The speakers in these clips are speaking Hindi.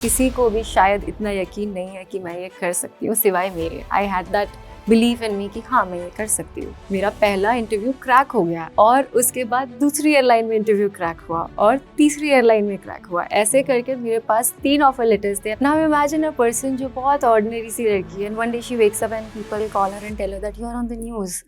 किसी को भी शायद इतना यकीन नहीं है कि मैं ये कर सकती हूँ सिवाय मेरे। I had that believe in me कि हाँ मैं ये कर सकती हूँ। मेरा पहला इंटरव्यू क्रैक हो गया और उसके बाद दूसरी एयरलाइन में इंटरव्यू क्रैक हुआ और तीसरी एयरलाइन में क्रैक हुआ। ऐसे करके मेरे पास 3 ऑफर लेटर्स थे। नाउ इमेजिन अ पर्सन जो बहुत ऑर्डिनरी सी लड़की है and one day she wakes up and people call her and tell her that you are on the news.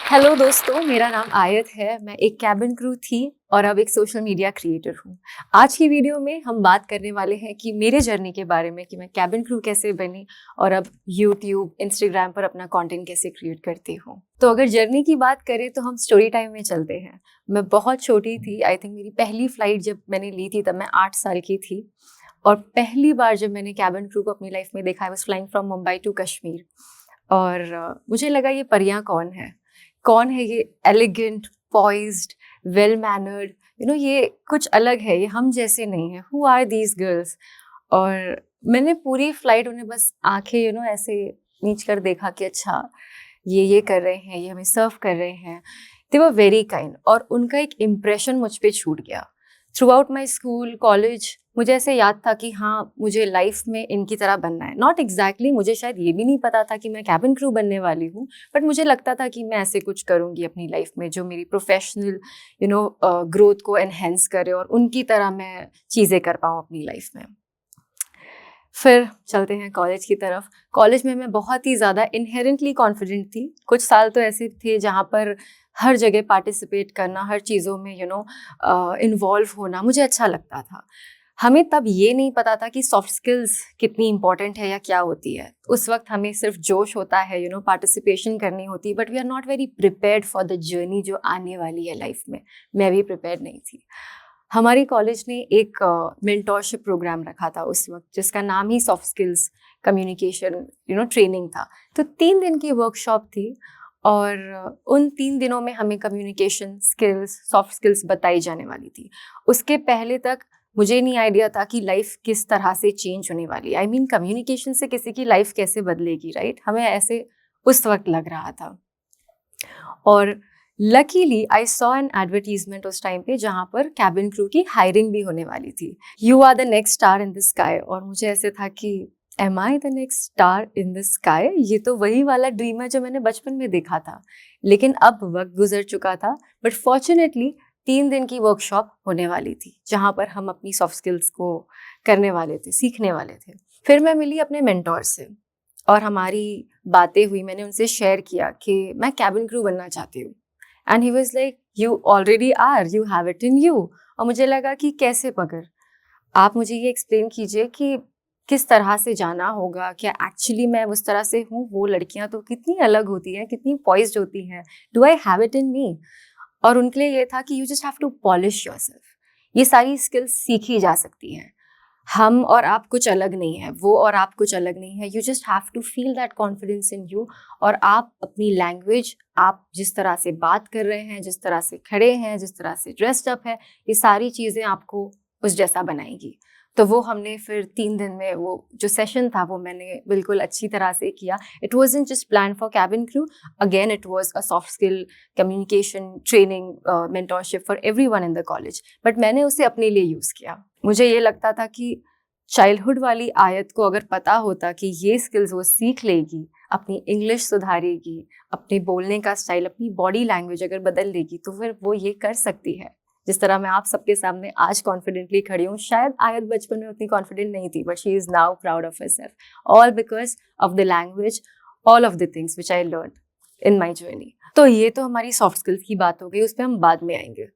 Hello दोस्तों, मेरा नाम आयत है। मैं एक कैबिन क्रू थी और अब एक सोशल मीडिया क्रिएटर हूँ। आज की वीडियो में हम बात करने वाले हैं कि मेरे जर्नी के बारे में कि मैं कैबिन क्रू कैसे बनी और अब यूट्यूब, इंस्टाग्राम पर अपना कंटेंट कैसे क्रिएट करती हूँ। तो अगर जर्नी की बात करें तो हम स्टोरी टाइम में चलते हैं। मैं बहुत छोटी थी। आई थिंक मेरी पहली फ्लाइट जब मैंने ली थी तब मैं 8 साल की थी और पहली बार जब मैंने कैबिन क्रू को अपनी लाइफ में देखा, I was flying from Mumbai to Kashmir और मुझे लगा ये परियां कौन है ये एलिगेंट, पॉइज्ड, वेल मैनर्ड, ये कुछ अलग है, ये हम जैसे नहीं है। Who are these girls? और मैंने पूरी फ्लाइट उन्हें बस आंखें ऐसे नीच कर देखा कि अच्छा ये कर रहे हैं, ये हमें सर्व कर रहे हैं। दे वर वेरी काइंड और उनका एक इम्प्रेशन मुझ पे छूट गया। Through out my school, college मुझे ऐसे याद था कि हाँ मुझे लाइफ में इनकी तरह बनना है। नॉट एग्जैक्टली मुझे शायद ये भी नहीं पता था कि मैं कैबिन क्रू बनने वाली हूँ, बट मुझे लगता था कि मैं ऐसे कुछ करूँगी अपनी लाइफ में जो मेरी प्रोफेशनल ग्रोथ को एनहेंस करे और उनकी तरह मैं चीज़ें कर पाऊँ अपनी लाइफ में। फिर चलते हैं कॉलेज की तरफ। कॉलेज में मैं बहुत ही ज़्यादा इनहेरेंटली कॉन्फिडेंट थी। कुछ साल तो ऐसे थे जहाँ पर हर जगह पार्टिसिपेट करना, हर चीज़ों में इन्वॉल्व होना मुझे अच्छा लगता था। हमें तब ये नहीं पता था कि सॉफ्ट स्किल्स कितनी इंपॉर्टेंट है या क्या होती है। उस वक्त हमें सिर्फ जोश होता है, पार्टिसिपेशन करनी होती है, but we are not very prepared for the journey जो आने वाली है लाइफ में। मैं भी प्रिपेयर्ड नहीं थी। हमारी कॉलेज ने एक मेंटोरशिप प्रोग्राम रखा था उस वक्त, जिसका नाम ही सॉफ्ट स्किल्स कम्युनिकेशन ट्रेनिंग था। तो 3 दिन की वर्कशॉप थी और उन 3 दिनों में हमें कम्युनिकेशन स्किल्स, सॉफ्ट स्किल्स बताई जाने वाली थी। उसके पहले तक मुझे नहीं आइडिया था कि लाइफ किस तरह से चेंज होने वाली है। आई मीन कम्युनिकेशन से किसी की लाइफ कैसे बदलेगी, राइट? हमें ऐसे उस वक्त लग रहा था। और luckily I saw an advertisement उस टाइम पे जहाँ पर कैबिन क्रू की हायरिंग भी होने वाली थी। You are the next star in the sky. और मुझे ऐसे था कि am I the next star in the sky? ये तो वही वाला ड्रीम है जो मैंने बचपन में देखा था। लेकिन अब वक्त गुजर चुका था, बट फॉर्चुनेटली 3 दिन की वर्कशॉप होने वाली थी जहाँ पर हम अपनी सॉफ्ट स्किल्स को करने वाले थे, सीखने वाले थे। फिर मैं मिली अपने मेंटोर से और हमारी बातें हुई। मैंने उनसे शेयर किया कि मैं कैबिन क्रू बनना चाहती हूँ and he was like you already are, you have it in you. और मुझे लगा कि कैसे पकड़, आप मुझे ये एक्सप्लेन कीजिए कि किस तरह से जाना होगा, क्या एक्चुअली मैं उस तरह से हूँ? वो लड़कियां तो कितनी अलग होती हैं, कितनी पॉइज्ड होती हैं, do I have it in me? और उनके लिए ये था कि you just have to polish yourself. ये सारी स्किल्स सीखी जा सकती हैं। हम और आप कुछ अलग नहीं है, वो और आप कुछ अलग नहीं है। You just have to feel that confidence in you. और आप अपनी लैंग्वेज, आप जिस तरह से बात कर रहे हैं, जिस तरह से खड़े हैं, जिस तरह से ड्रेस्ड अप है, ये सारी चीज़ें आपको उस जैसा बनाएंगी। तो वो हमने फिर 3 दिन में वो जो सेशन था वो मैंने बिल्कुल अच्छी तरह से किया। It wasn't just plan for cabin crew, again it was a soft skill communication training mentorship for everyone in the college. But मैंने उसे अपने लिए यूज़ किया। मुझे ये लगता था कि चाइल्डहुड वाली आयत को अगर पता होता कि ये स्किल्स वो सीख लेगी, अपनी इंग्लिश सुधारेगी, अपने बोलने का स्टाइल, अपनी बॉडी लैंग्वेज अगर बदल लेगी, तो फिर वो ये कर सकती है। जिस तरह मैं आप सबके सामने आज कॉन्फिडेंटली खड़ी हूँ। शायद आयत बचपन में उतनी कॉन्फिडेंट नहीं थी, but she is now proud of herself, all because of the language, all of the things which I learn in my journey. तो ये तो हमारी सॉफ्ट स्किल्स की बात हो गई, उस पर हम बाद में आएंगे।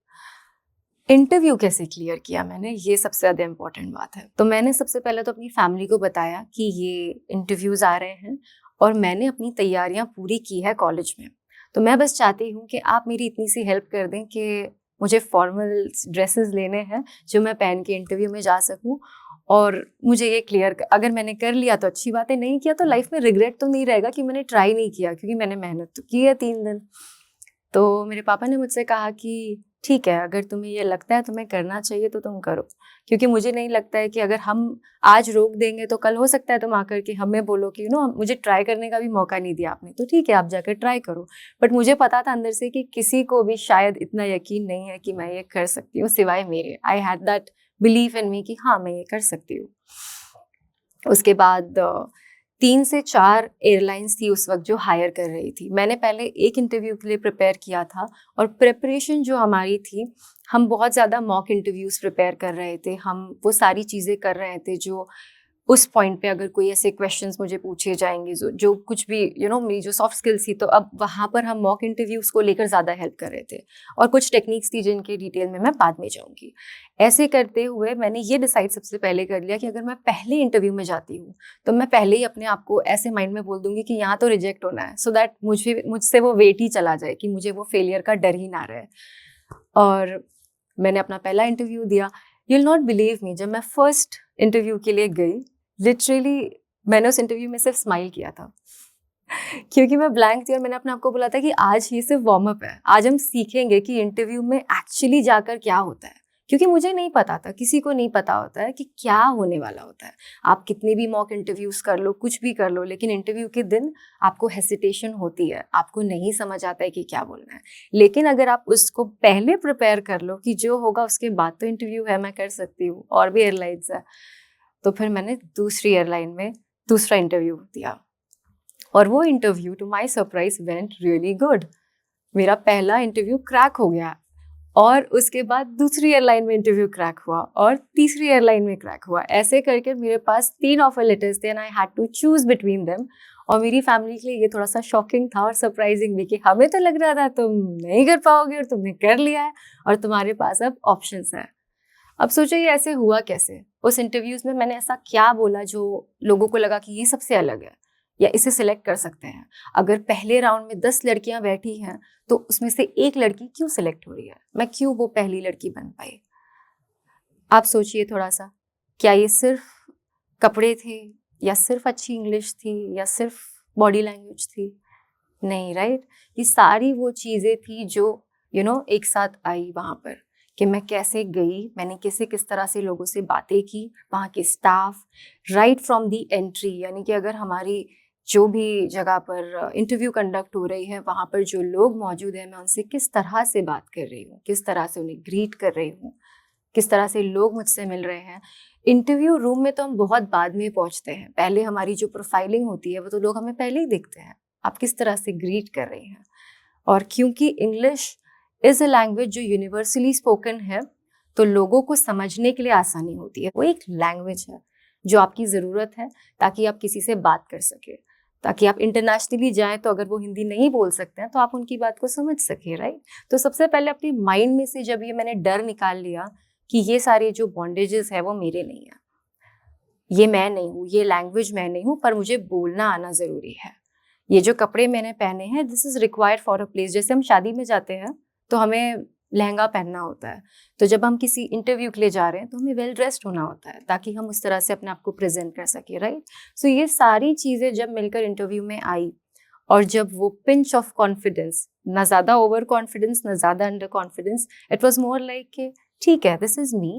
इंटरव्यू कैसे क्लियर किया मैंने, ये सबसे ज़्यादा इम्पॉर्टेंट बात है। तो मैंने सबसे पहले तो अपनी फैमिली को बताया कि ये इंटरव्यूज़ आ रहे हैं और मैंने अपनी तैयारियां पूरी की है कॉलेज में। तो मैं बस चाहती हूँ कि आप मेरी इतनी सी हेल्प कर दें कि मुझे फॉर्मल ड्रेसेस लेने हैं जो मैं पहन के इंटरव्यू में जा सकूँ। और मुझे ये क्लियर, अगर मैंने कर लिया तो अच्छी बात है, नहीं किया तो लाइफ में रिग्रेट तो नहीं रहेगा कि मैंने ट्राई नहीं किया, क्योंकि मैंने मेहनत तो की है 3 दिन। तो मेरे पापा ने मुझसे कहा कि ठीक है, अगर तुम्हें ये लगता है तुम्हें करना चाहिए तो तुम करो, क्योंकि मुझे नहीं लगता है कि अगर हम आज रोक देंगे तो कल हो सकता है तुम आकर के हमें बोलो कि मुझे ट्राई करने का भी मौका नहीं दिया आपने, तो ठीक है आप जाकर ट्राई करो। बट मुझे पता था अंदर से कि किसी को भी शायद इतना यकीन नहीं है कि मैं ये कर सकती हूँ सिवाय मेरे। I had that believe in me कि हाँ मैं ये कर सकती हूँ। उसके बाद 3 से 4 एयरलाइंस थी उस वक्त जो हायर कर रही थी। मैंने पहले एक इंटरव्यू के लिए प्रिपेयर किया था, और प्रिपरेशन जो हमारी थी, हम बहुत ज़्यादा मॉक इंटरव्यूज़ प्रिपेयर कर रहे थे। हम वो सारी चीज़ें कर रहे थे जो उस पॉइंट पे अगर कोई ऐसे क्वेश्चंस मुझे पूछे जाएंगे जो कुछ भी मेरी जो सॉफ्ट स्किल्स थी, तो अब वहाँ पर हम मॉक इंटरव्यूज़ को लेकर ज़्यादा हेल्प कर रहे थे। और कुछ टेक्निक्स थी जिनके डिटेल में मैं बाद में जाऊँगी। ऐसे करते हुए मैंने ये डिसाइड सबसे पहले कर लिया कि अगर मैं पहले इंटरव्यू में जाती हूँ तो मैं पहले ही अपने आप को ऐसे माइंड में बोल दूंगी कि यहाँ तो रिजेक्ट होना है, सो दैट मुझसे वो वेट ही चला जाए कि मुझे वो फेलियर का डर ही ना रहे। और मैंने अपना पहला इंटरव्यू दिया। You will not believe me, जब मैं फर्स्ट इंटरव्यू के लिए गई, लिटरली मैंने उस इंटरव्यू में सिर्फ स्माइल किया था क्योंकि मैं ब्लैंक थी, और मैंने अपने आप को बोला था कि आज ये सिर्फ वार्म अप है, आज हम सीखेंगे कि इंटरव्यू में एक्चुअली जाकर क्या होता है। क्योंकि मुझे नहीं पता था, किसी को नहीं पता होता है कि क्या होने वाला होता है। आप कितने भी मॉक इंटरव्यूज कर लो, कुछ भी कर लो, लेकिन इंटरव्यू के दिन आपको हेसिटेशन होती है, आपको नहीं समझ आता है कि क्या बोलना है। लेकिन अगर आप उसको पहले प्रिपेयर कर लो कि जो होगा उसके बाद तो इंटरव्यू है, मैं कर सकती हूँ, और भी एयरलाइंस है, तो फिर मैंने दूसरी एयरलाइन में दूसरा इंटरव्यू दिया। और वो interview to my surprise went really good. मेरा पहला इंटरव्यू क्रैक हो गया, और उसके बाद दूसरी एयरलाइन में इंटरव्यू क्रैक हुआ, और तीसरी एयरलाइन में क्रैक हुआ। ऐसे करके मेरे पास 3 ऑफर लेटर्स थे, and I had to choose between them. और मेरी फैमिली के लिए ये थोड़ा सा शॉकिंग था और सरप्राइजिंग भी, कि हमें तो लग रहा था तुम नहीं कर पाओगे और तुमने कर लिया है, और तुम्हारे पास अब ऑप्शंस है। अब सोचो ये ऐसे हुआ कैसे। उस इंटरव्यूज में मैंने ऐसा क्या बोला जो लोगों को लगा कि ये सबसे अलग है, या इसे सिलेक्ट कर सकते हैं। अगर पहले राउंड में 10 लड़कियां बैठी हैं तो उसमें से एक लड़की क्यों सिलेक्ट हो रही है, मैं क्यों वो पहली लड़की बन पाई। आप सोचिए थोड़ा सा, क्या ये सिर्फ कपड़े थे, या सिर्फ अच्छी इंग्लिश थी, या सिर्फ बॉडी लैंग्वेज थी? नहीं, राइट। ये सारी वो चीजें थी जो एक साथ आई वहां पर, कि मैं कैसे गई, मैंने कैसे किस तरह से लोगों से बातें की, वहाँ के staff, right from the entry, यानी कि अगर हमारी जो भी जगह पर इंटरव्यू कंडक्ट हो रही है वहाँ पर जो लोग मौजूद हैं, मैं उनसे किस तरह से बात कर रही हूँ, किस तरह से उन्हें ग्रीट कर रही हूँ, किस तरह से लोग मुझसे मिल रहे हैं। इंटरव्यू रूम में तो हम बहुत बाद में पहुंचते हैं, पहले हमारी जो प्रोफाइलिंग होती है वो तो लोग हमें पहले ही देखते हैं, आप किस तरह से ग्रीट कर रही हैं। और क्योंकि इंग्लिश इज अ लैंग्वेज जो यूनिवर्सली स्पोकन है, तो लोगों को समझने के लिए आसानी होती है। वो एक लैंग्वेज है जो आपकी ज़रूरत है ताकि आप किसी से बात कर सके, ताकि आप इंटरनेशनली जाएं तो अगर वो हिंदी नहीं बोल सकते हैं तो आप उनकी बात को समझ सके, राइट। तो सबसे पहले अपने माइंड में से जब ये मैंने डर निकाल लिया कि ये सारे जो बॉन्डेजेस है वो मेरे नहीं है, ये मैं नहीं हूँ, ये लैंग्वेज मैं नहीं हूँ, पर मुझे बोलना आना ज़रूरी है। ये जो कपड़े मैंने पहने हैं, this is required for a place. जैसे हम शादी में जाते हैं तो हमें लहंगा पहनना होता है, तो जब हम किसी इंटरव्यू के लिए जा रहे हैं तो हमें वेल ड्रेस्ड होना होता है ताकि हम उस तरह से अपने आप को प्रेजेंट कर सके, राइट। सो ये सारी चीज़ें जब मिलकर इंटरव्यू में आई, और जब वो पिंच ऑफ कॉन्फिडेंस, ना ज़्यादा ओवर कॉन्फिडेंस ना ज़्यादा under confidence, it was more like कि ठीक है, this is me,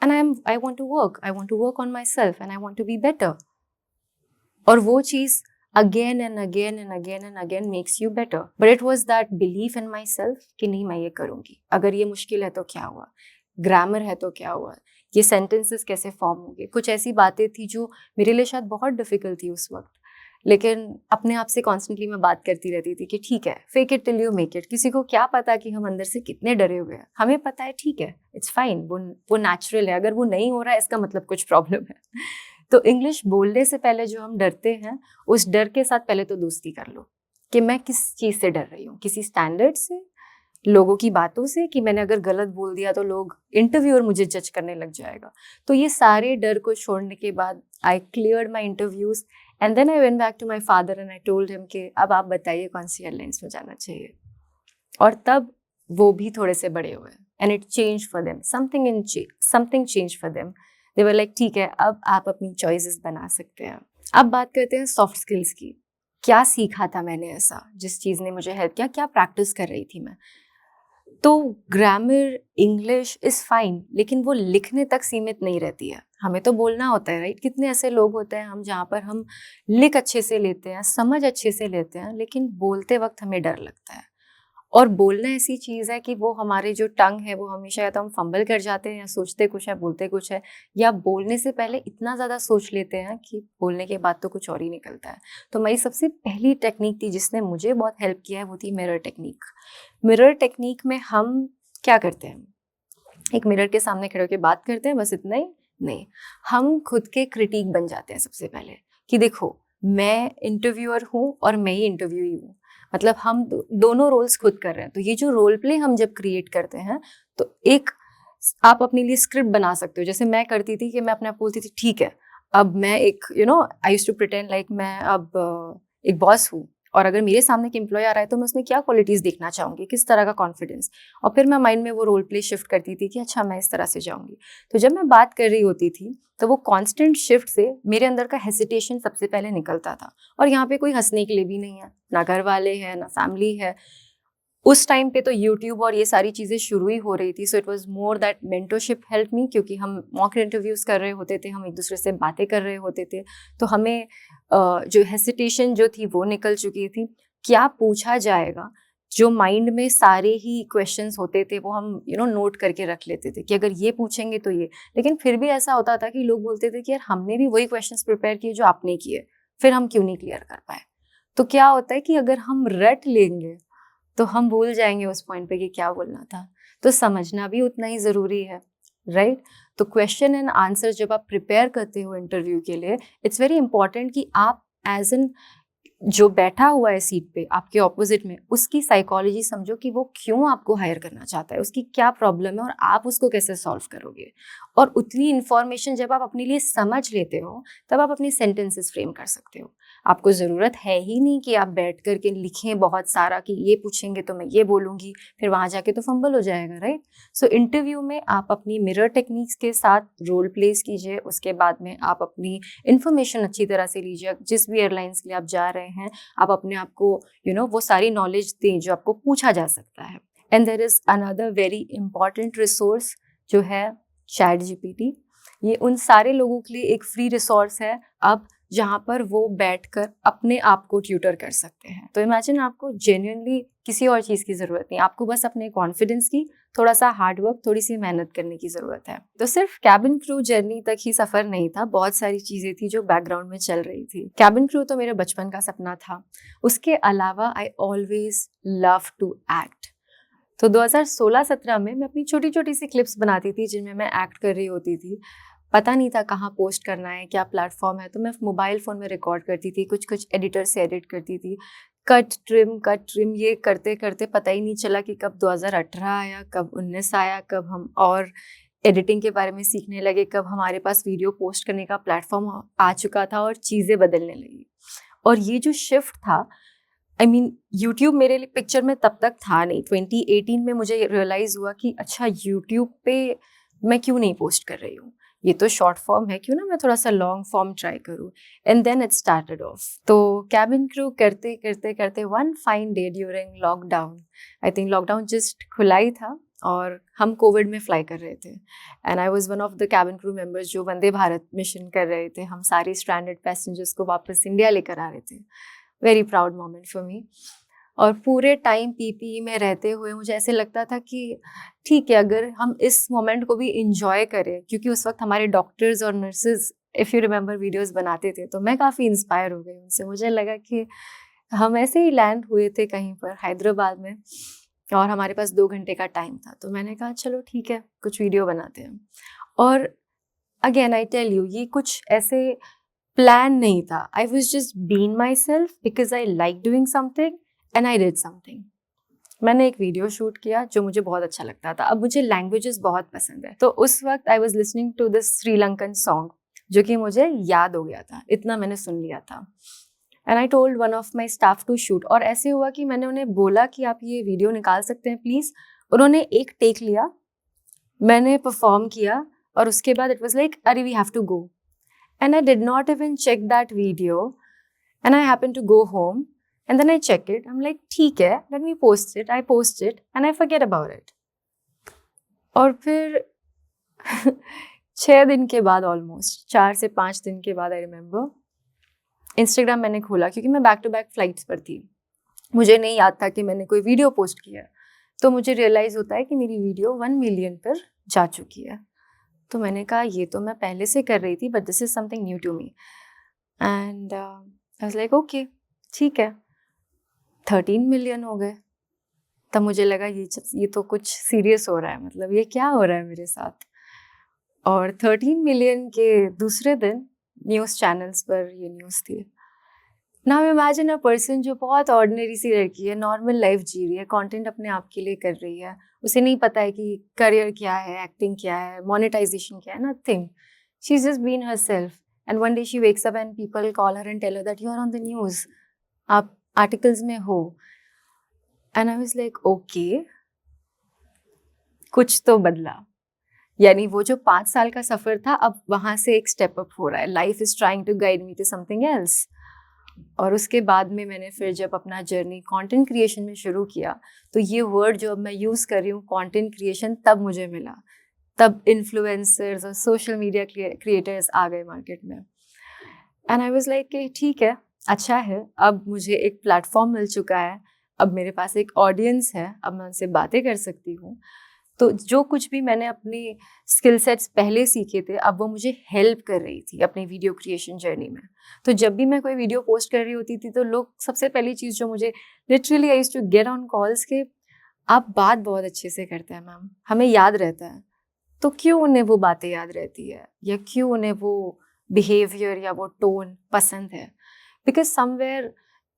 and I want to work on myself, and I want to be better. और वो चीज again and again and again and again makes you better. But it was that belief in myself कि नहीं, मैं ये करूँगी। अगर ये मुश्किल है तो क्या हुआ, ग्रामर है तो क्या हुआ, ये सेंटेंसेस कैसे फॉर्म होंगे। कुछ ऐसी बातें थी जो मेरे लिए शायद बहुत डिफिकल्ट थी उस वक्त, लेकिन अपने आप से कॉन्स्टेंटली मैं बात करती रहती थी कि ठीक है, fake it till you make it. किसी को क्या पता कि हम अंदर से कितने डरे हुए हैं, हमें पता है, ठीक है, इट्स फाइन, वो नेचुरल है। अगर वो नहीं हो रहा है इसका मतलब कुछ प्रॉब्लम है। तो इंग्लिश बोलने से पहले जो हम डरते हैं, उस डर के साथ पहले तो दोस्ती कर लो कि मैं किस चीज़ से डर रही हूँ, किसी स्टैंडर्ड से, लोगों की बातों से, कि मैंने अगर गलत बोल दिया तो लोग, इंटरव्यूअर मुझे जज करने लग जाएगा। तो ये सारे डर को छोड़ने के बाद I cleared my interviews, and then I went back to my father and I told him कि अब आप बताइए कौन सी एयरलाइंस में जाना चाहिए। और तब वो भी थोड़े से बड़े हुए, and it change for them, something change for them. They were like ठीक है, अब आप अपनी चॉइसेस बना सकते हैं। अब बात करते हैं सॉफ्ट स्किल्स की। क्या सीखा था मैंने ऐसा जिस चीज़ ने मुझे हेल्प किया, क्या प्रैक्टिस कर रही थी मैं। तो ग्रामर, इंग्लिश इज़ फाइन, लेकिन वो लिखने तक सीमित नहीं रहती है। हमें तो बोलना होता है, राइट? कितने ऐसे लोग होते हैं हम जहाँ पर हम लिख अच्छे से लेते हैं, समझ अच्छे से लेते हैं, लेकिन बोलते वक़्त हमें डर लगता है। और बोलना ऐसी चीज़ है कि वो हमारी जो टंग है वो हमेशा या तो हम फंबल कर जाते हैं या सोचते कुछ है बोलते कुछ है, या बोलने से पहले इतना ज़्यादा सोच लेते हैं कि बोलने के बाद तो कुछ और ही निकलता है। तो मेरी सबसे पहली टेक्निक थी जिसने मुझे बहुत हेल्प किया है, वो थी मिरर टेक्निक। मिरर टेक्निक में हम क्या करते हैं, एक मिरर के सामने खड़े होकर बात करते हैं, बस इतना ही नहीं, हम खुद के क्रिटिक बन जाते हैं सबसे पहले कि देखो मैं इंटरव्यूअर हूँ और मैं ही इंटरव्यूई हूँ। मतलब हम दोनों रोल्स खुद कर रहे हैं। तो ये जो रोल प्ले हम जब क्रिएट करते हैं तो एक आप अपने लिए स्क्रिप्ट बना सकते हो। जैसे मैं करती थी कि मैं अपने आप बोलती थी ठीक है, अब मैं एक I used to pretend like मैं अब एक बॉस हूँ, और अगर मेरे सामने एक एम्प्लॉय आ रहा है तो मैं उसमें क्या क्वालिटीज़ देखना चाहूँगी, किस तरह का कॉन्फिडेंस, और फिर मैं माइंड में वो रोल प्ले शिफ्ट करती थी कि अच्छा मैं इस तरह से जाऊँगी। तो जब मैं बात कर रही होती थी तो वो कांस्टेंट शिफ्ट से मेरे अंदर का हेसिटेशन सबसे पहले निकलता था। और यहाँ पे कोई हंसने के लिए भी नहीं है, ना घर वाले हैं ना फैमिली है। उस टाइम पे तो यूट्यूब और ये सारी चीज़ें शुरू ही हो रही थी, so it was more that mentorship help me, क्योंकि हम मॉक इंटरव्यूज़ कर रहे होते थे, हम एक दूसरे से बातें कर रहे होते थे। तो हमें जो हेसिटेशन जो थी वो निकल चुकी थी। क्या पूछा जाएगा, जो माइंड में सारे ही क्वेश्चंस होते थे वो हम नोट करके रख लेते थे कि अगर ये पूछेंगे तो ये। लेकिन फिर भी ऐसा होता था कि लोग बोलते थे कि यार हमने भी वही क्वेश्चंस प्रिपेयर किए जो आपने किए, फिर हम क्यों नहीं क्लियर कर पाए। तो क्या होता है कि अगर हम रट लेंगे तो हम भूल जाएंगे उस पॉइंट पे कि क्या बोलना था। तो समझना भी उतना ही ज़रूरी है, राइट? तो क्वेश्चन एंड आंसर जब आप प्रिपेयर करते हो इंटरव्यू के लिए, इट्स वेरी इंपॉर्टेंट कि आप एज एन जो बैठा हुआ है सीट पे आपके ऑपोजिट में, उसकी साइकोलॉजी समझो कि वो क्यों आपको हायर करना चाहता है, उसकी क्या प्रॉब्लम है और आप उसको कैसे सॉल्व करोगे। और उतनी इन्फॉर्मेशन जब आप अपने लिए समझ लेते हो तब आप अपनी सेंटेंसेस फ्रेम कर सकते हो। आपको ज़रूरत है ही नहीं कि आप बैठ कर के लिखें बहुत सारा कि ये पूछेंगे तो मैं ये बोलूँगी, फिर वहाँ जाके तो फंबल हो जाएगा, राइट? सो इंटरव्यू में आप अपनी मिरर टेक्निक्स के साथ रोल प्लेस कीजिए, उसके बाद में आप अपनी इन्फॉर्मेशन अच्छी तरह से लीजिए। जिस भी एयरलाइंस के लिए आप जा रहे हैं, आप अपने आप को वो सारी नॉलेज दें जो आपको पूछा जा सकता है। And there is another very important resource जो है चैट जीपीटी। ये उन सारे लोगों के लिए एक फ्री रिसोर्स है अब, जहाँ पर वो बैठकर अपने आप को ट्यूटर कर सकते हैं। तो इमेजिन, आपको जेन्युइनली किसी और चीज़ की ज़रूरत नहीं, आपको बस अपने कॉन्फिडेंस की, थोड़ा सा हार्ड वर्क, थोड़ी सी मेहनत करने की ज़रूरत है। तो सिर्फ कैबिन क्रू जर्नी तक ही सफ़र नहीं था, बहुत सारी चीज़ें थी जो बैकग्राउंड में चल रही थी। कैबिन क्रू तो मेरे बचपन का सपना था। उसके अलावा I always love to act. तो 2016-17 में मैं अपनी छोटी-छोटी सी क्लिप्स बनाती थी जिनमें मैं एक्ट कर रही होती थी। पता नहीं था कहाँ पोस्ट करना है, क्या प्लेटफ़ॉर्म है, तो मैं मोबाइल फ़ोन में रिकॉर्ड करती थी, कुछ-कुछ एडिटर से एडिट करती थी। कट ट्रिम ये करते-करते पता ही नहीं चला कि कब 2018 आया, कब 19 आया, कब हम और एडिटिंग के बारे में सीखने लगे, कब हमारे पास वीडियो पोस्ट करने का प्लेटफ़ॉर्म आ चुका था और चीज़ें बदलने लगी। और ये जो शिफ्ट था, यूट्यूब मेरे लिए पिक्चर में तब तक था नहीं। 2018 में मुझे रियलाइज़ हुआ कि अच्छा, यूट्यूब पे मैं क्यों नहीं पोस्ट कर रही हूँ, ये तो शॉर्ट फॉर्म है, क्यों ना मैं थोड़ा सा लॉन्ग फॉर्म ट्राई करूँ। And then it started off. तो कैबिन क्रू करते करते करते one fine day during lockdown, I think lockdown just खुला ही था और हम कोविड में फ्लाई कर रहे थे, and I was one of the cabin crew members जो वंदे भारत मिशन कर रहे थे। हम सारी स्ट्रैंडेड पैसेंजर्स को वापस इंडिया लेकर आ रहे थे। Very proud moment for me. और पूरे टाइम पीपीई में रहते हुए मुझे ऐसे लगता था कि ठीक है, अगर हम इस मोमेंट को भी इंजॉय करें, क्योंकि उस वक्त हमारे डॉक्टर्स और nurses, if you remember, videos बनाते थे, तो मैं काफ़ी इंस्पायर हो गई उनसे। मुझे लगा कि हम ऐसे ही लैंड हुए थे कहीं पर हैदराबाद में और हमारे पास 2 घंटे का टाइम था, तो मैंने कहा चलो ठीक है, कुछ वीडियो बनाते हैं। और अगेन आई टेल यू, ये कुछ ऐसे प्लान नहीं था। I was just being my self because I like doing something and I did something. मैंने एक वीडियो शूट किया जो मुझे बहुत अच्छा लगता था। अब मुझे लैंग्वेजेस बहुत पसंद है, तो उस वक्त I was listening to this Sri Lankan song जो कि मुझे याद हो गया था, इतना मैंने सुन लिया था। And I told one of my staff to shoot. और ऐसे हुआ कि मैंने उन्हें बोला कि आप ये वीडियो निकाल सकते हैं प्लीज़। उन्होंने एक टेक लिया, मैंने परफॉर्म किया और उसके बाद इट वॉज लाइक अरे we have to go. And I did not even check that video. And I happened to go home. And then I check it, I am like ठीक है, let me post it, I post it and I forget about it. और फिर 6 दिन के बाद, ऑलमोस्ट 4 से 5 दिन के बाद, आई रिमेम्बर इंस्टाग्राम मैंने खोला, क्योंकि मैं बैक टू बैक फ्लाइट्स पर थी, मुझे नहीं याद था कि मैंने कोई वीडियो पोस्ट किया। तो मुझे रियलाइज़ होता है कि मेरी वीडियो 1 मिलियन पर जा चुकी है। तो मैंने कहा ये तो मैं पहले से कर रही थी, but this is something new to me. And I was like okay, ठीक है, 13 मिलियन हो गए। तब मुझे लगा ये तो कुछ सीरियस हो रहा है, मतलब ये क्या हो रहा है मेरे साथ। और 13 मिलियन के दूसरे दिन न्यूज़ चैनल्स पर ये न्यूज़ थी। नाउ इमेजिन अ पर्सन जो बहुत ऑर्डिनरी सी लड़की है, नॉर्मल लाइफ जी रही है, कंटेंट अपने आप के लिए कर रही है, उसे नहीं पता है कि करियर क्या है, एक्टिंग क्या है, मोनेटाइजेशन क्या है, nothing. She is just been herself and one day she wakes up and people call her and tell her that you are on the news, आप आर्टिकल्स में हो। And I was like okay, कुछ तो बदला। यानी वो जो 5 साल का सफ़र था, अब वहाँ से एक स्टेप अप हो रहा है। Life is trying to guide me to something else. और उसके बाद में मैंने फिर जब अपना जर्नी कंटेंट क्रिएशन में शुरू किया, तो ये वर्ड जो अब मैं यूज़ कर रही हूँ, कंटेंट क्रिएशन, तब मुझे मिला। तब इन्फ्लुएंसर्स और सोशल मीडिया क्रिएटर्स आ गए मार्केट में। एंड आई वाज लाइक कि ठीक है, अच्छा है, अब मुझे एक प्लेटफॉर्म मिल चुका है, अब मेरे पास एक ऑडियंस है, अब मैं उनसे बातें कर सकती हूँ। तो जो कुछ भी मैंने अपनी स्किल सेट्स पहले सीखे थे, अब वो मुझे हेल्प कर रही थी अपनी वीडियो क्रिएशन जर्नी में। तो जब भी मैं कोई वीडियो पोस्ट कर रही होती थी, तो लोग, सबसे पहली चीज़ जो मुझे, literally I used to get on calls के आप बात बहुत अच्छे से करते हैं मैम, हमें याद रहता है। तो क्यों उन्हें वो बातें याद रहती है, या क्यों उन्हें वो बिहेवियर या वो टोन पसंद है? बिकॉज समवेयर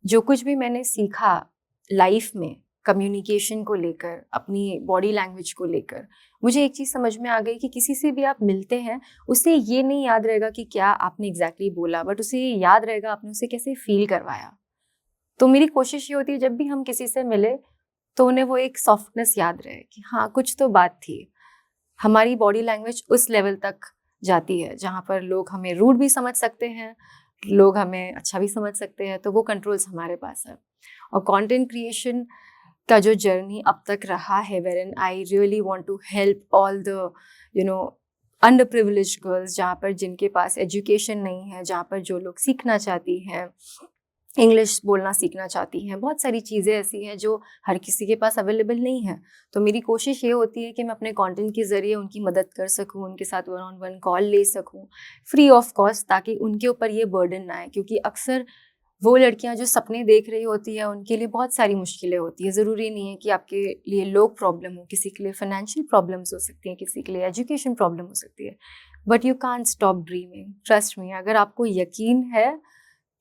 जो कुछ भी मैंने सीखा लाइफ में कम्युनिकेशन को लेकर, अपनी बॉडी लैंग्वेज को लेकर, मुझे एक चीज़ समझ में आ गई कि किसी से भी आप मिलते हैं, उसे ये नहीं याद रहेगा कि क्या आपने एग्जैक्टली बोला, बट उसे ये याद रहेगा आपने उसे कैसे फील करवाया। तो मेरी कोशिश ये होती है जब भी हम किसी से मिले, तो उन्हें वो एक सॉफ्टनेस याद रहे कि हाँ, कुछ तो बात थी। हमारी बॉडी लैंग्वेज उस लेवल तक जाती है जहाँ पर लोग हमें रूड भी समझ सकते हैं, लोग हमें अच्छा भी समझ सकते हैं, तो वो कंट्रोल्स हमारे पास है। और कंटेंट क्रिएशन का जो जर्नी अब तक रहा है, wherein I really want to help all the underprivileged girls, जहाँ पर जिनके पास एजुकेशन नहीं है, जहाँ पर जो लोग सीखना चाहती हैं, इंग्लिश बोलना सीखना चाहती हैं, बहुत सारी चीज़ें ऐसी हैं जो हर किसी के पास अवेलेबल नहीं है। तो मेरी कोशिश ये होती है कि मैं अपने कंटेंट के ज़रिए उनकी मदद कर सकूं, उनके साथ 1-on-1 कॉल ले सकूं फ्री ऑफ कॉस्ट, ताकि उनके ऊपर ये बर्डन ना आए। क्योंकि अक्सर वो लड़कियां जो सपने देख रही होती है, उनके लिए बहुत सारी मुश्किलें होती है। ज़रूरी नहीं है कि आपके लिए लोग प्रॉब्लम हो, किसी के लिए फाइनेंशियल प्रॉब्लम्स हो सकती हैं, किसी के लिए एजुकेशन प्रॉब्लम हो सकती है, but you can't stop dreaming. Trust me, अगर आपको यकीन है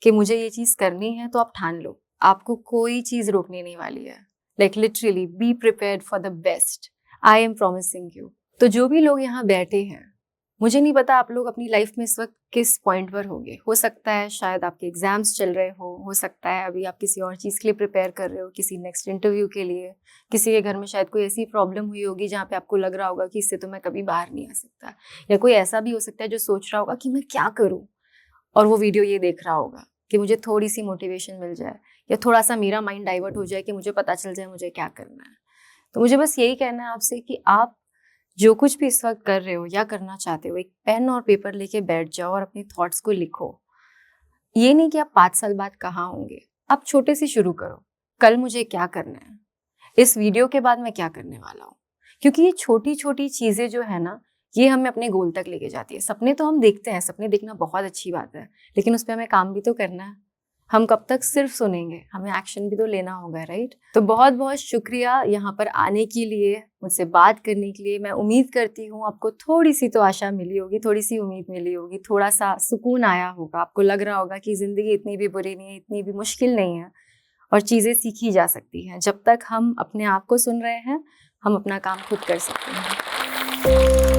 कि मुझे ये चीज़ करनी है, तो आप ठान लो, आपको कोई चीज़ रोकने नहीं वाली है। Like literally be prepared for the best, I am promising you. तो जो भी लोग यहाँ बैठे हैं, मुझे नहीं पता आप लोग अपनी लाइफ में इस वक्त किस पॉइंट पर होंगे। हो सकता है शायद आपके एग्जाम्स चल रहे हो सकता है अभी आप किसी और चीज़ के लिए प्रिपेयर कर रहे हो, किसी नेक्स्ट इंटरव्यू के लिए, किसी के घर में शायद कोई ऐसी प्रॉब्लम हुई होगी जहाँ पे आपको लग रहा होगा कि इससे तो मैं कभी बाहर नहीं आ सकता। या कोई ऐसा भी हो सकता है जो सोच रहा होगा कि मैं क्या करूँ, और वो वीडियो ये देख रहा होगा कि मुझे थोड़ी सी मोटिवेशन मिल जाए, या थोड़ा सा मेरा माइंड डाइवर्ट हो जाए कि मुझे पता चल जाए मुझे क्या करना है। तो मुझे बस यही कहना है आपसे कि आप जो कुछ भी इस वक्त कर रहे हो या करना चाहते हो, एक पेन और पेपर लेके बैठ जाओ और अपने थॉट्स को लिखो। ये नहीं कि आप 5 साल बाद कहाँ होंगे, आप छोटे से शुरू करो। कल मुझे क्या करना है, इस वीडियो के बाद मैं क्या करने वाला हूँ। क्योंकि ये छोटी छोटी चीज़ें जो है ना, ये हमें अपने गोल तक लेके जाती है। सपने तो हम देखते हैं, सपने देखना बहुत अच्छी बात है, लेकिन उस पर हमें काम भी तो करना है। हम कब तक सिर्फ सुनेंगे, हमें एक्शन भी तो लेना होगा, राइट? तो बहुत बहुत शुक्रिया यहाँ पर आने के लिए, मुझसे बात करने के लिए। मैं उम्मीद करती हूँ आपको थोड़ी सी तो आशा मिली होगी, थोड़ी सी उम्मीद मिली होगी, थोड़ा सा सुकून आया होगा, आपको लग रहा होगा कि ज़िंदगी इतनी भी बुरी नहीं है, इतनी भी मुश्किल नहीं है, और चीज़ें सीखी जा सकती हैं। जब तक हम अपने आप को सुन रहे हैं, हम अपना काम खुद कर सकते हैं।